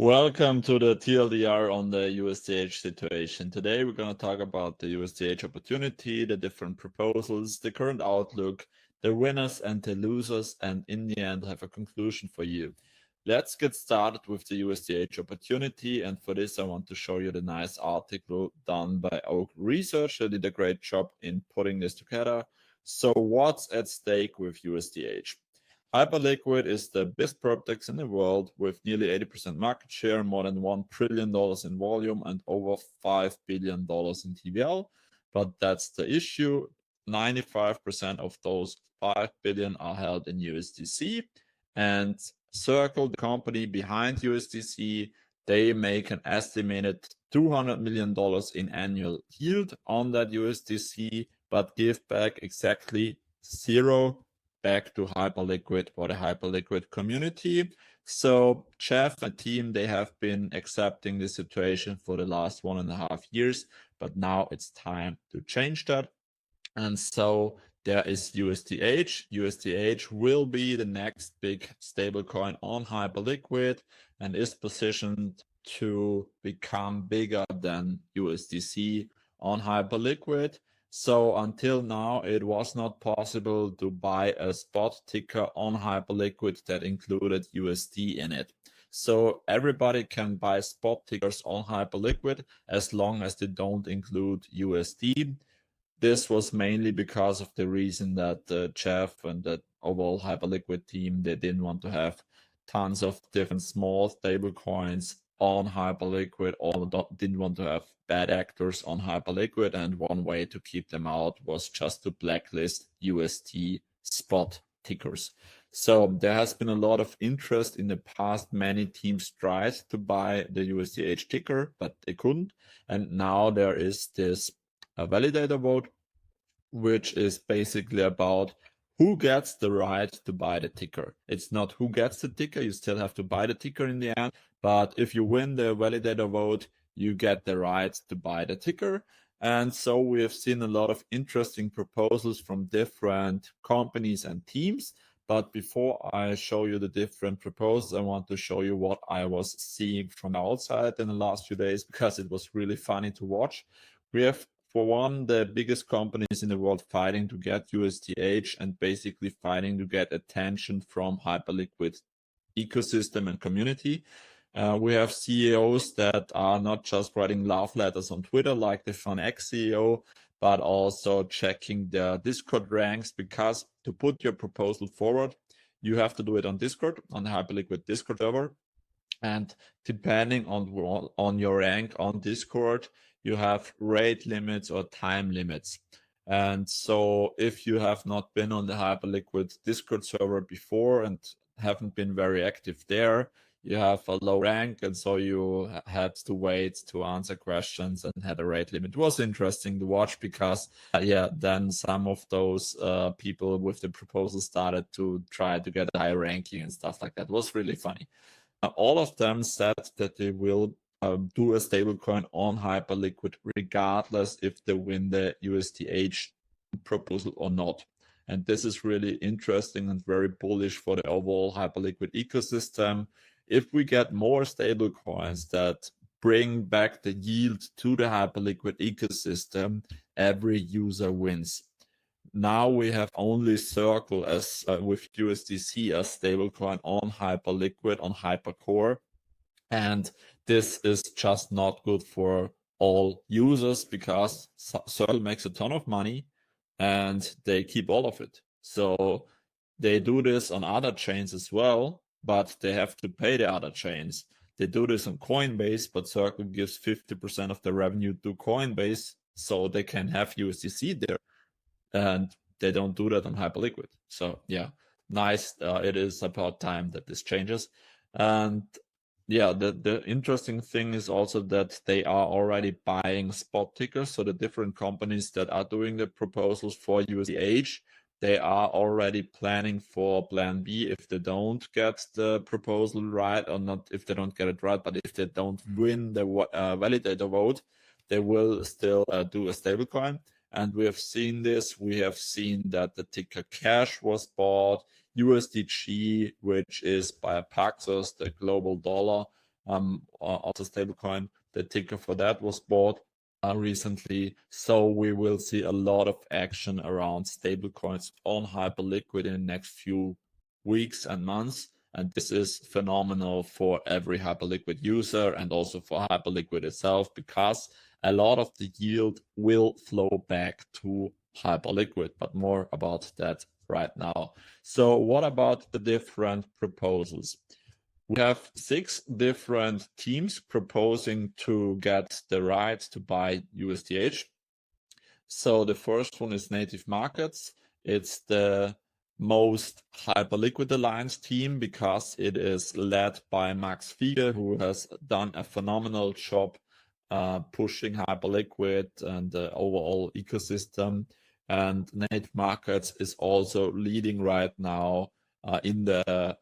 Welcome to the TLDR on the USDH situation. Today we're going to talk about the USDH opportunity, the different proposals, the current outlook, the winners and the losers, and in the end have a conclusion for you. Let's get started with the USDH opportunity, and for this I want to show you the nice article done by Oak Research. They did a great job in putting this together. So what's at stake with USDH? Hyperliquid is the biggest PropTech in the world with nearly 80% market share, more than $1 trillion in volume, and over $5 billion in TVL. But that's the issue. 95% of those 5 billion are held in USDC. And Circle, the company behind USDC, they make an estimated $200 million in annual yield on that USDC, but give back exactly zero back to Hyperliquid or the Hyperliquid community. So Jeff and team, they have been accepting the situation for the last 1.5 years, but now it's time to change that. And so there is USDH. USDH will be the next big stablecoin on Hyperliquid and is positioned to become bigger than USDC on Hyperliquid. So until now, it was not possible to buy a spot ticker on Hyperliquid that included USD in it. So everybody can buy spot tickers on Hyperliquid as long as they don't include USD. This was mainly because of the reason that Jeff and the overall Hyperliquid team, they didn't want to have tons of different small stable coins on Hyperliquid, or didn't want to have bad actors on Hyperliquid, and one way to keep them out was just to blacklist USD spot tickers. So there has been a lot of interest in the past. Many teams tried to buy the USDH ticker, but they couldn't. And now there is this validator vote, which is basically about who gets the right to buy the ticker. It's not who gets the ticker, you still have to buy the ticker in the end, but if you win the validator vote, you get the right to buy the ticker. And so we have seen a lot of interesting proposals from different companies and teams. But before I show you the different proposals, I want to show you what I was seeing from outside in the last few days, because it was really funny to watch. We have, for one, the biggest companies in the world fighting to get USDH and basically fighting to get attention from Hyperliquid ecosystem and community. We have CEOs that are not just writing love letters on Twitter like the FunX CEO, but also checking their Discord ranks, because to put your proposal forward, you have to do it on Discord, on the Hyperliquid Discord server. And depending on your rank on Discord, you have rate limits or time limits. And so if you have not been on the Hyperliquid Discord server before and haven't been very active there, you have a low rank, and so you had to wait to answer questions and had a rate limit. It was interesting to watch because, then some of those people with the proposal started to try to get a high ranking and stuff like that. It was really funny. All of them said that they will do a stablecoin on Hyperliquid regardless if they win the USDH proposal or not. And this is really interesting and very bullish for the overall Hyperliquid ecosystem. If we get more stablecoins that bring back the yield to the Hyperliquid ecosystem, every user wins. Now we have only Circle as with USDC as stablecoin on Hyperliquid, on Hypercore, and this is just not good for all users, because Circle makes a ton of money and they keep all of it. So they do this on other chains as well, but they have to pay the other chains. They do this on Coinbase, but Circle gives 50% of the revenue to Coinbase, so they can have USDC there. And they don't do that on Hyperliquid. So yeah, nice. It is about time that this changes. And yeah, the interesting thing is also that they are already buying spot tickers. So the different companies that are doing the proposals for USDH, they are already planning for plan B if they don't get the proposal right, or not if they don't get it right, but if they don't win the validator vote, they will still do a stablecoin. And we have seen this. We have seen that the ticker Cash was bought, USDG, which is by Paxos, the global dollar, also stablecoin. The ticker for that was bought recently. So we will see a lot of action around stablecoins on Hyperliquid in the next few weeks and months. And this is phenomenal for every Hyperliquid user and also for Hyperliquid itself, because a lot of the yield will flow back to Hyperliquid, but more about that right now. So what about the different proposals? We have 6 different teams proposing to get the right to buy USDH. So the first one is Native Markets. It's the most Hyperliquid Alliance team because it is led by Max Fiege, who has done a phenomenal job pushing Hyperliquid and the overall ecosystem. And Native Markets is also leading right now in the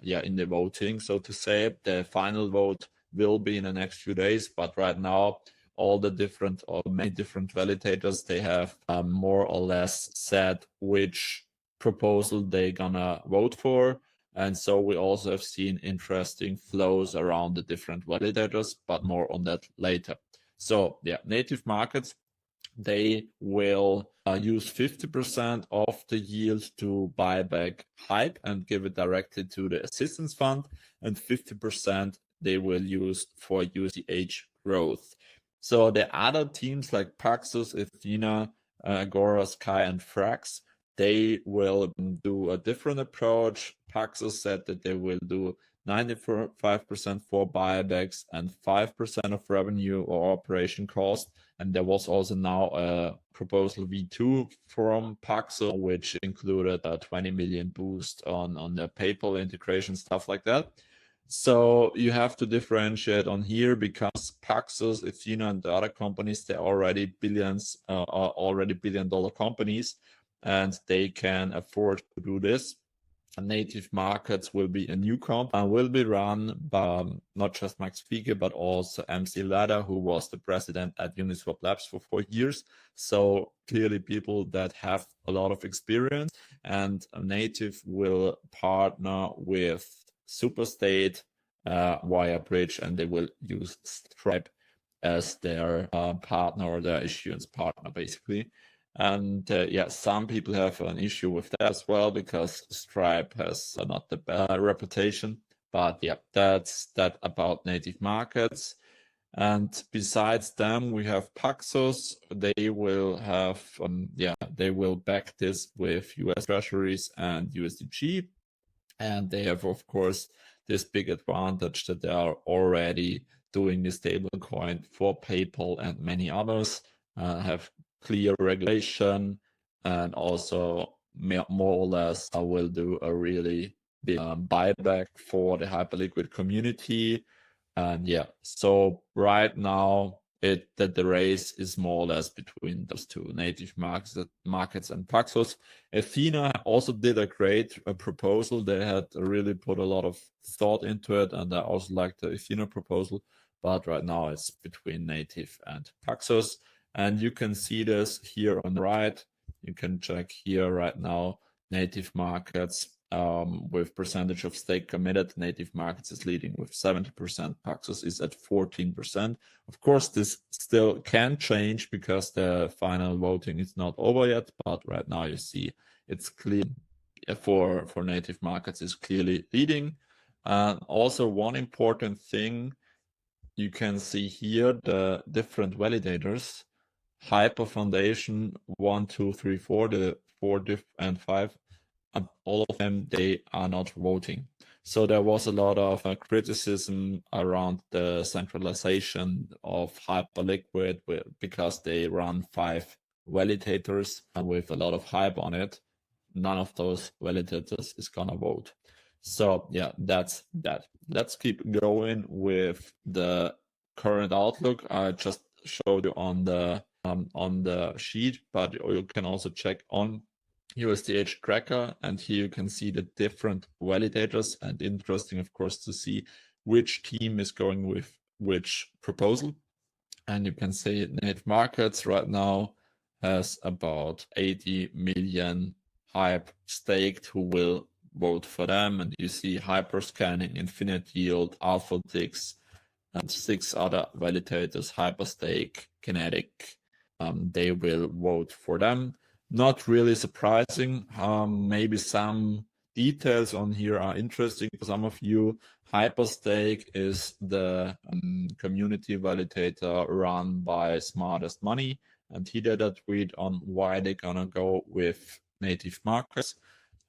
in the voting, so to say. The final vote will be in the next few days, but right now all the different or many different validators, they have more or less said which proposal they're gonna vote for. And so we also have seen interesting flows around the different validators, but more on that later. So yeah, Native Markets, they will use 50% of the yield to buy back Hype and give it directly to the assistance fund, and 50% they will use for USDH growth. So the other teams like Paxos, Athena, Agora, Sky, and Frax, they will do a different approach. Paxos said that they will do 95% for buybacks and 5% of revenue or operation cost. And there was also now a proposal V2 from Paxos, which included a 20 million boost on the PayPal integration, stuff like that. So you have to differentiate on here because Paxos, Athena, and the other companies, they're already are already billion-dollar companies, and they can afford to do this. Native Markets will be a new comp and will be run by not just Max Fiege, but also MC Lada, who was the president at Uniswap Labs for 4 years. So clearly people that have a lot of experience. And Native will partner with Superstate via Bridge, and they will use Stripe as their partner or their issuance partner, basically. And yeah, some people have an issue with that as well because Stripe has not the best reputation. But yeah, that's that about Native Markets. And besides them, we have Paxos. They will have, they will back this with US Treasuries and USDG. And they have, of course, this big advantage that they are already doing the stablecoin for PayPal and many others, have clear regulation, and also more or less will do a really big buyback for the Hyperliquid community. And yeah, so right now the race is more or less between those two, Native Markets and Paxos. Athena also did a great proposal. They had really put a lot of thought into it, and I also like the Athena proposal. But right now it's between Native and Paxos. And you can see this here on the right. You can check here right now, Native Markets with percentage of stake committed. Native Markets is leading with 70%. Paxos is at 14%. Of course, this still can change because the final voting is not over yet. But right now you see it's clear for Native Markets is clearly leading. Also, one important thing you can see here, the different validators. Hyper Foundation 1, 2, 3, 4, the 4 and 5, all of them, they are not voting. So there was a lot of criticism around the centralization of Hyperliquid because they run 5 validators with a lot of hype on it. None of those validators is gonna vote. So yeah, that's that. Let's keep going with the current outlook. I just showed you on the sheet, but you can also check on USDH tracker, and here you can see the different validators, and interesting, of course, to see which team is going with which proposal. And you can see Native Markets right now has about 80 million Hype staked who will vote for them. And you see Hyperscanning, Infinite Yield, AlphaTix, and 6 other validators, Hyperstake, Kinetic. They will vote for them. Not really surprising. Maybe some details on here are interesting for some of you. Hyperstake is the community validator run by Smartest Money, and he did a tweet on why they're gonna go with native markets.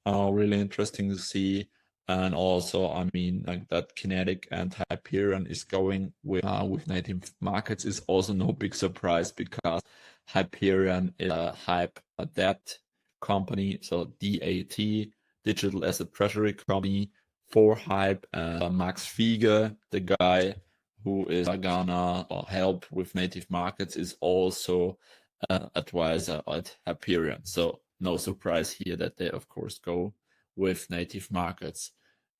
Really interesting to see. And also, I mean, like that Kinetic and Hyperion is going with native markets is also no big surprise, because Hyperion is a debt company, so DAT, digital asset treasury company for Hype. Max Fiege, the guy who is gonna help with native markets, is also advisor at Hyperion. So no surprise here that they, of course, go with native markets.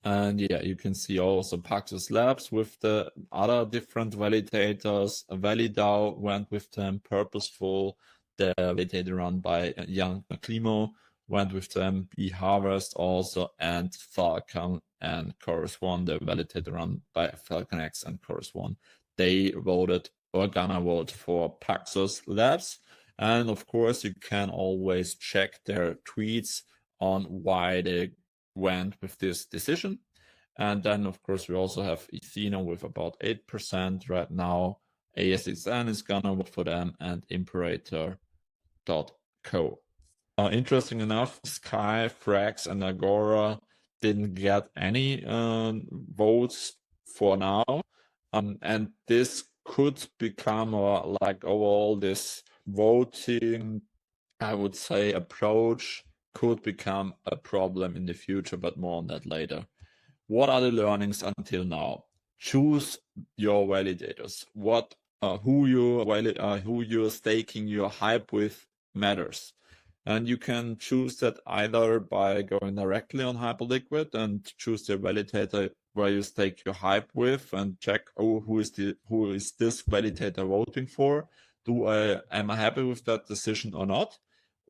And yeah, you can see also Paxos Labs with the other different validators. ValiDAO went with them. Purposeful, the validator run by Jan Klimo, went with them. Harvest also, and Falcon and Chorus One, the validator run by FalconX and Chorus One. They voted or gonna vote for Paxos Labs. And of course, you can always check their tweets on why they went with this decision. And then, of course, we also have Ethereum with about 8% right now. ASXN is gonna vote for them, and Imperator.co. Interesting enough, Sky, Frax, and Agora didn't get any votes for now. And this could become like overall this voting, I would say, approach could become a problem in the future, but more on that later. What are the learnings until now? Choose your validators. Who you're staking your hype with matters. And you can choose that either by going directly on Hyperliquid and choose the validator where you stake your hype with and check, who is this validator voting for? Am I happy with that decision or not?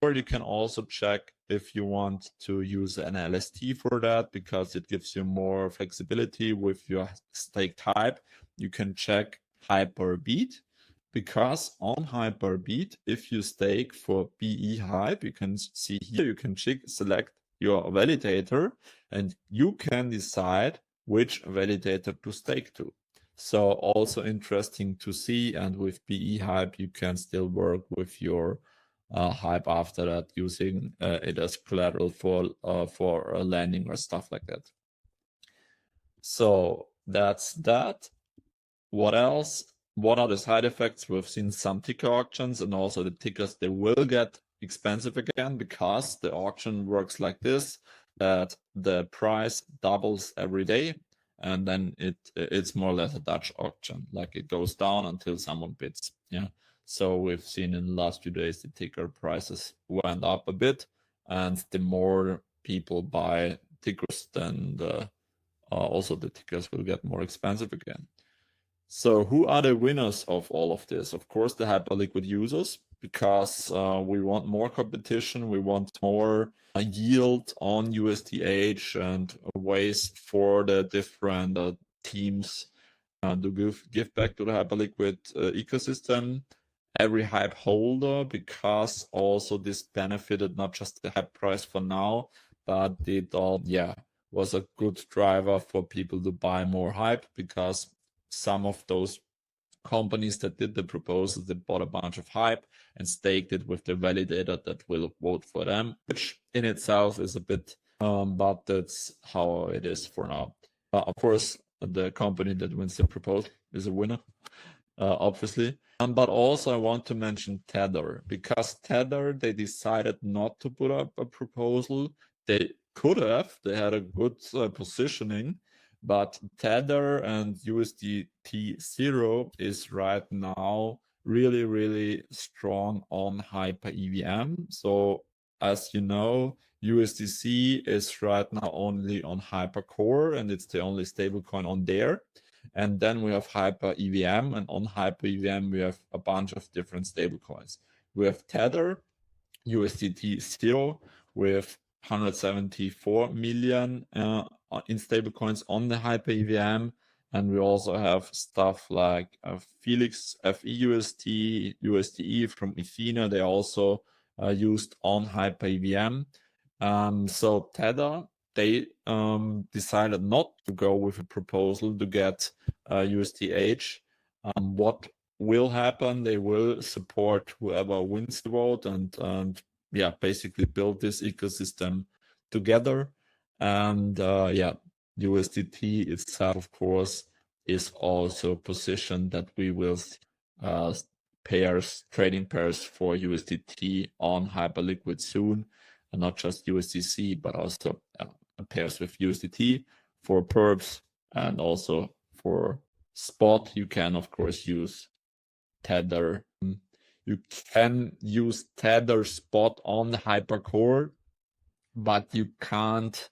Or you can also check if you want to use an LST for that, because it gives you more flexibility with your staked hype. You can check Hyperbeat, because on Hyperbeat, if you stake for BE Hype, you can see here, you can select your validator, and you can decide which validator to stake to. So also interesting to see, and with BE Hype, you can still work with your hype after that, using it as collateral for a landing or stuff like that. So that's that. What else? What are the side effects? We've seen some ticker auctions, and also the tickers, they will get expensive again, because the auction works like this, that the price doubles every day, and then it's more or less a Dutch auction, like it goes down until someone bids. Yeah. So we've seen in the last few days the ticker prices went up a bit, and the more people buy tickers, then also the tickers will get more expensive again. So who are the winners of all of this? Of course, the Hyperliquid users, because we want more competition, we want more yield on USDH, and ways for the different teams to give back to the Hyperliquid ecosystem. Every hype holder, because also this benefited not just the hype price for now, but it all was a good driver for people to buy more hype, because some of those companies that did the proposal, they bought a bunch of hype and staked it with the validator that will vote for them, which in itself is a bit, but that's how it is for now. Of course, the company that wins the proposal is a winner, obviously. But also I want to mention Tether, because Tether, they decided not to put up a proposal. They could have, they had a good positioning, but Tether and USDT 0 is right now really, really strong on Hyper EVM. So as you know, USDC is right now only on Hypercore, and it's the only stablecoin on there. And then we have Hyper EVM, and on Hyper EVM we have a bunch of different stablecoins. We have Tether, USDT 0, with 174 million in stablecoins on the Hyper EVM. And we also have stuff like Felix FEUSD, USDE from Ethena. They also used on Hyper EVM. So Tether, they decided not to go with a proposal to get USDH. What will happen? They will support whoever wins the vote and yeah, basically build this ecosystem together. And yeah, USDT itself, of course, is also positioned that we will trading pairs for USDT on Hyperliquid soon, and not just USDC, but also pairs with USDT for perps and also for spot. You can, of course, use Tether. You can use Tether spot on the Hypercore, but you can't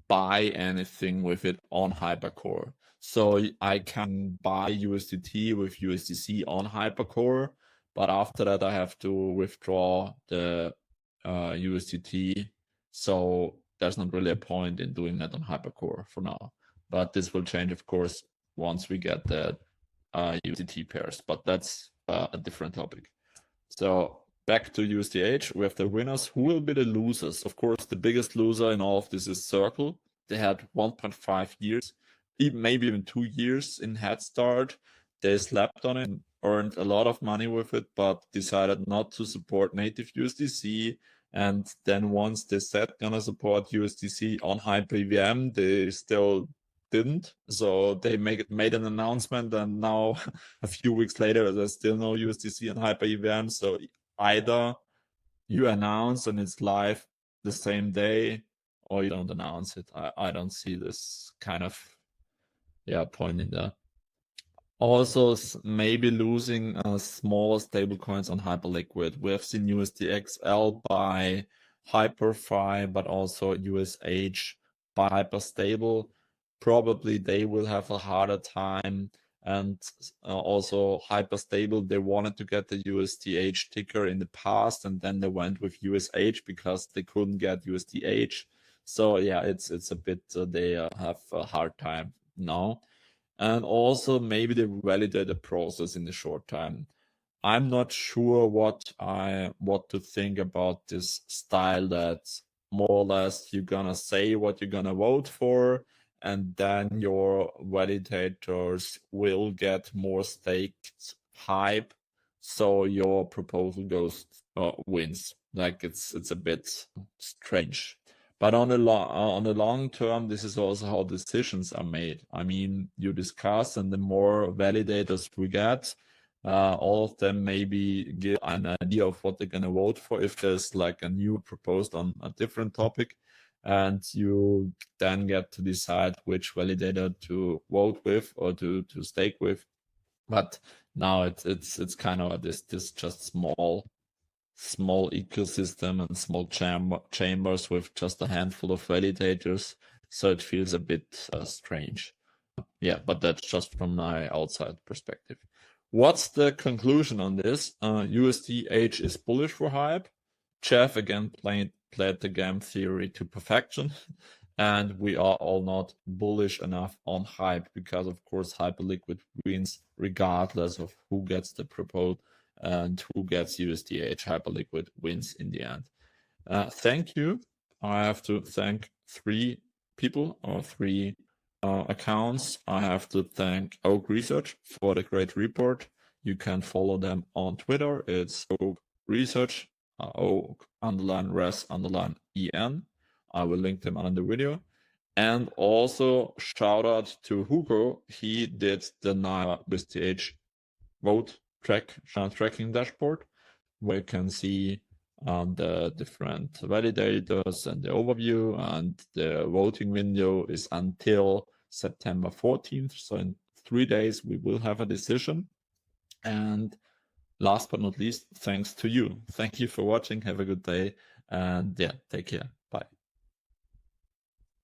buy anything with it on Hypercore. So I can buy USDT with USDC on Hypercore, but after that I have to withdraw the USDT. So there's not really a point in doing that on Hypercore for now. But this will change, of course, once we get the USDT pairs, but that's a different topic. So back to USDH, we have the winners. Who will be the losers? Of course, the biggest loser in all of this is Circle. They had 1.5 years, maybe even 2 years in head start. They slept on it and earned a lot of money with it, but decided not to support native USDC. And then once they said gonna support USDC on Hyper EVM, they still didn't. So they made an announcement, and now a few weeks later there's still no USDC on Hyper EVM. So either you announce and it's live the same day, or you don't announce it. I don't see this kind of point in there. Also, maybe losing small stablecoins on Hyperliquid. We have seen USDXL by Hyperfi, but also USH by Hyperstable. Probably they will have a harder time. And also Hyperstable, they wanted to get the USDH ticker in the past, and then they went with USH because they couldn't get USDH. So yeah, it's a bit, they have a hard time now. And also maybe they validate the process in the short time. I'm not sure what to think about this style that more or less you're gonna say what you're gonna vote for, and then your validators will get more staked hype, so your proposal wins. Like it's a bit strange. But on the long term, this is also how decisions are made. I mean, you discuss, and the more validators we get, all of them maybe give an idea of what they're gonna vote for if there's like a new proposed on a different topic, and you then get to decide which validator to vote with or to stake with. But now it's kind of this just small ecosystem and small chambers with just a handful of validators, so it feels a bit strange. Yeah, but that's just from my outside perspective. What's the conclusion on this? USDH is bullish for Hype. Jeff again played the game theory to perfection, and we are all not bullish enough on Hype because, of course, Hyperliquid wins regardless of who gets the proposal and who gets USDH. Hyperliquid wins in the end. Thank you. I have to thank 3 people or 3 accounts. I have to thank Oak Research for the great report. You can follow them on Twitter. It's Oak Research, Oak_res_EN. I will link them under the video. And also shout out to Hugo. He did the USDH vote tracking dashboard, where you can see the different validators and the overview, and the voting window is until September 14th. So in 3 days we will have a decision. And last but not least, thanks to you. Thank you for watching. Have a good day, and yeah, take care.